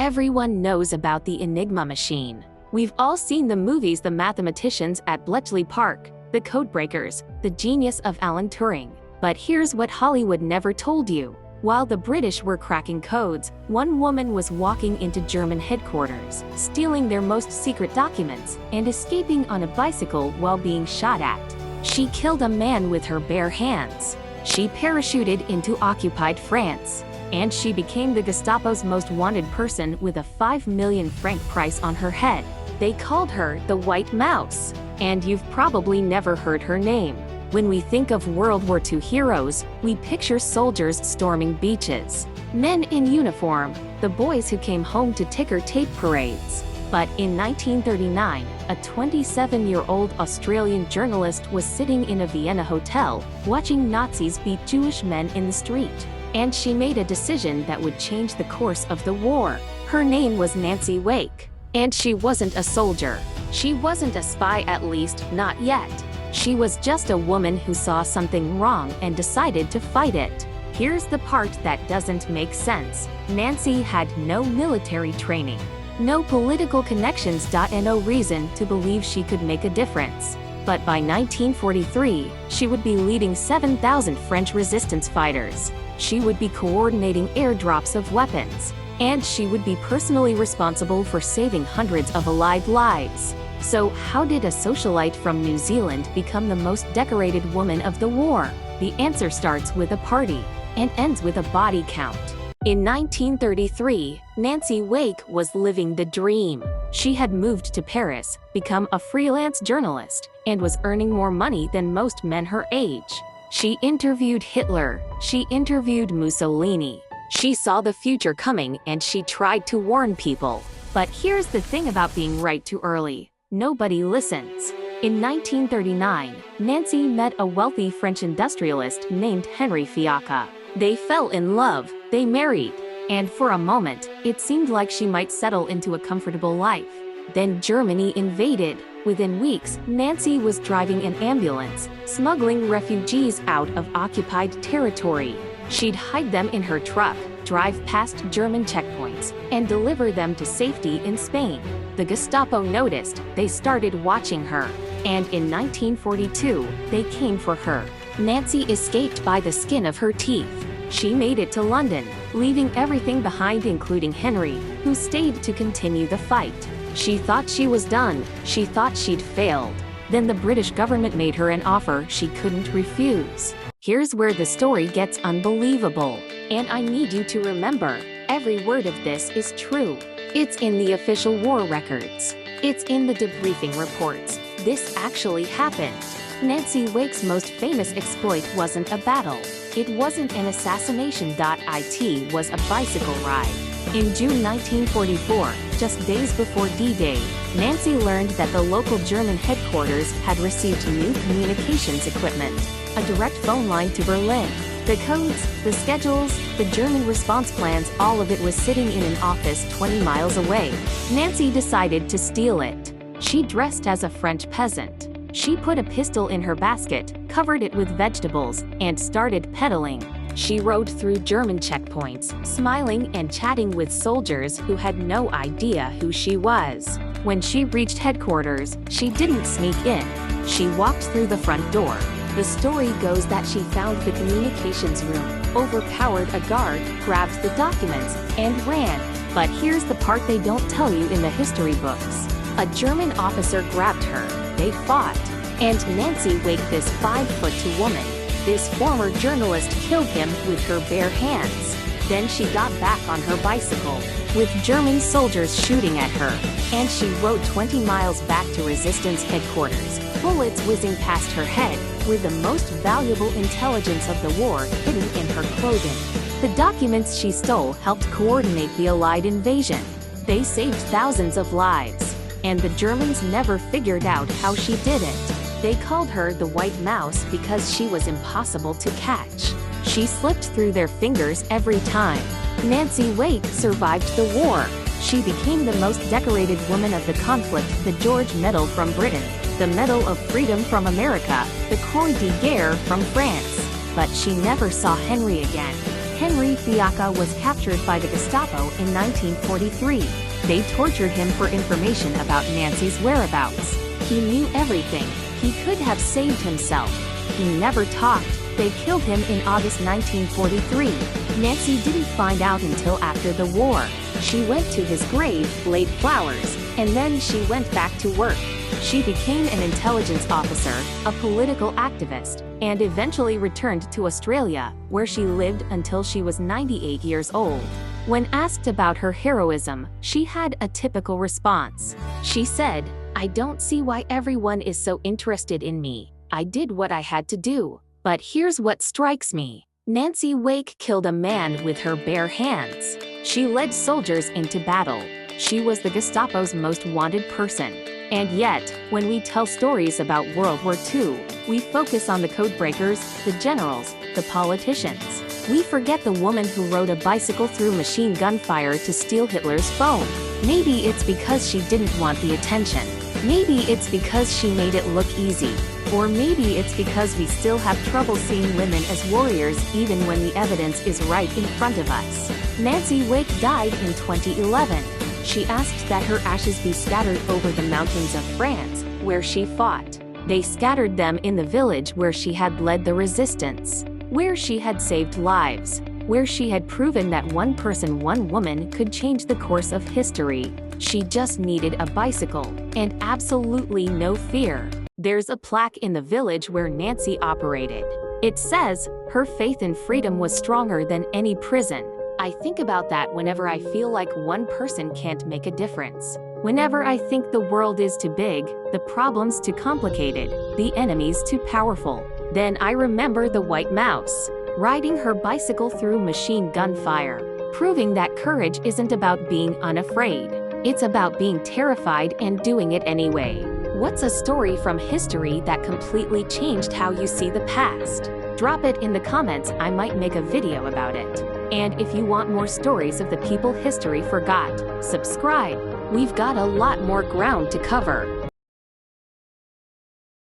Everyone knows about the Enigma machine. We've all seen the movies The Mathematicians at Bletchley Park, The Codebreakers, The Genius of Alan Turing. But here's what Hollywood never told you. While the British were cracking codes, one woman was walking into German headquarters, stealing their most secret documents, and escaping on a bicycle while being shot at. She killed a man with her bare hands. She parachuted into occupied France. And she became the Gestapo's most wanted person with a 5 million franc price on her head. They called her the White Mouse. And you've probably never heard her name. When we think of World War II heroes, we picture soldiers storming beaches, men in uniform, the boys who came home to ticker tape parades. But in 1939, a 27-year-old Australian journalist was sitting in a Vienna hotel, watching Nazis beat Jewish men in the street. And she made a decision that would change the course of the war. Her name was Nancy Wake. And she wasn't a soldier. She wasn't a spy, at least, not yet. She was just a woman who saw something wrong and decided to fight it. Here's the part that doesn't make sense. Nancy had no military training, no political connections, and no reason to believe she could make a difference. But by 1943, she would be leading 7,000 French resistance fighters. She would be coordinating airdrops of weapons. And she would be personally responsible for saving hundreds of alive lives. So how did a socialite from New Zealand become the most decorated woman of the war? The answer starts with a party and ends with a body count. In 1933, Nancy Wake was living the dream. She had moved to Paris, become a freelance journalist, and was earning more money than most men her age. She interviewed Hitler. She interviewed Mussolini. She saw the future coming and she tried to warn people. But here's the thing about being right too early. Nobody listens. In 1939, Nancy met a wealthy French industrialist named Henry Fiacca. They fell in love, they married, and for a moment, it seemed like she might settle into a comfortable life. Then Germany invaded. Within weeks, Nancy was driving an ambulance, smuggling refugees out of occupied territory. She'd hide them in her truck, drive past German checkpoints, and deliver them to safety in Spain. The Gestapo noticed. They started watching her. And in 1942, they came for her. Nancy escaped by the skin of her teeth. She made it to London, leaving everything behind, including Henry, who stayed to continue the fight. She thought she was done. She thought she'd failed. Then the British government made her an offer she couldn't refuse. Here's where the story gets unbelievable. And I need you to remember, every word of this is true. It's in the official war records. It's in the debriefing reports. This actually happened. Nancy Wake's most famous exploit wasn't a battle. It wasn't an assassination. It was a bicycle ride. In June 1944, just days before D-Day, Nancy learned that the local German headquarters had received new communications equipment, a direct phone line to Berlin. The codes, the schedules, the German response plans, all of it was sitting in an office 20 miles away. Nancy decided to steal it. She dressed as a French peasant. She put a pistol in her basket, covered it with vegetables, and started pedaling. She rode through German checkpoints, smiling and chatting with soldiers who had no idea who she was. When she reached headquarters, she didn't sneak in. She walked through the front door. The story goes that she found the communications room, overpowered a guard, grabbed the documents, and ran. But here's the part they don't tell you in the history books. A German officer grabbed her. They fought. And Nancy Wake, this 5'2" woman, this former journalist, killed him with her bare hands. Then she got back on her bicycle, with German soldiers shooting at her, and she rode 20 miles back to resistance headquarters, bullets whizzing past her head, with the most valuable intelligence of the war hidden in her clothing. The documents she stole helped coordinate the Allied invasion. They saved thousands of lives, and the Germans never figured out how she did it. They called her the White Mouse because she was impossible to catch. She slipped through their fingers every time. Nancy Wake survived the war. She became the most decorated woman of the conflict, the George Medal from Britain, the Medal of Freedom from America, the Croix de Guerre from France. But she never saw Henry again. Henry Fiacca was captured by the Gestapo in 1943. They tortured him for information about Nancy's whereabouts. He knew everything. He could have saved himself. He never talked. They killed him in August 1943. Nancy didn't find out until after the war. She went to his grave, laid flowers, and then she went back to work. She became an intelligence officer, a political activist, and eventually returned to Australia, where she lived until she was 98 years old. When asked about her heroism, she had a typical response. She said, "I don't see why everyone is so interested in me. I did what I had to do. But here's what strikes me. Nancy Wake killed a man with her bare hands. She led soldiers into battle. She was the Gestapo's most wanted person. And yet, when we tell stories about World War II, we focus on the codebreakers, the generals, the politicians. We forget the woman who rode a bicycle through machine gun fire to steal Hitler's phone. Maybe it's because she didn't want the attention. Maybe it's because she made it look easy. Or maybe it's because we still have trouble seeing women as warriors even when the evidence is right in front of us." Nancy Wake died in 2011. She asked that her ashes be scattered over the mountains of France, where she fought. They scattered them in the village where she had led the resistance, where she had saved lives, where she had proven that one person, one woman could change the course of history. She just needed a bicycle, and absolutely no fear. There's a plaque in the village where Nancy operated. It says, "Her faith in freedom was stronger than any prison." I think about that whenever I feel like one person can't make a difference. Whenever I think the world is too big, the problems too complicated, the enemies too powerful. Then I remember the white mouse, riding her bicycle through machine gun fire, proving that courage isn't about being unafraid. It's about being terrified and doing it anyway. What's a story from history that completely changed how you see the past? Drop it in the comments, I might make a video about it. And if you want more stories of the people history forgot, subscribe. We've got a lot more ground to cover.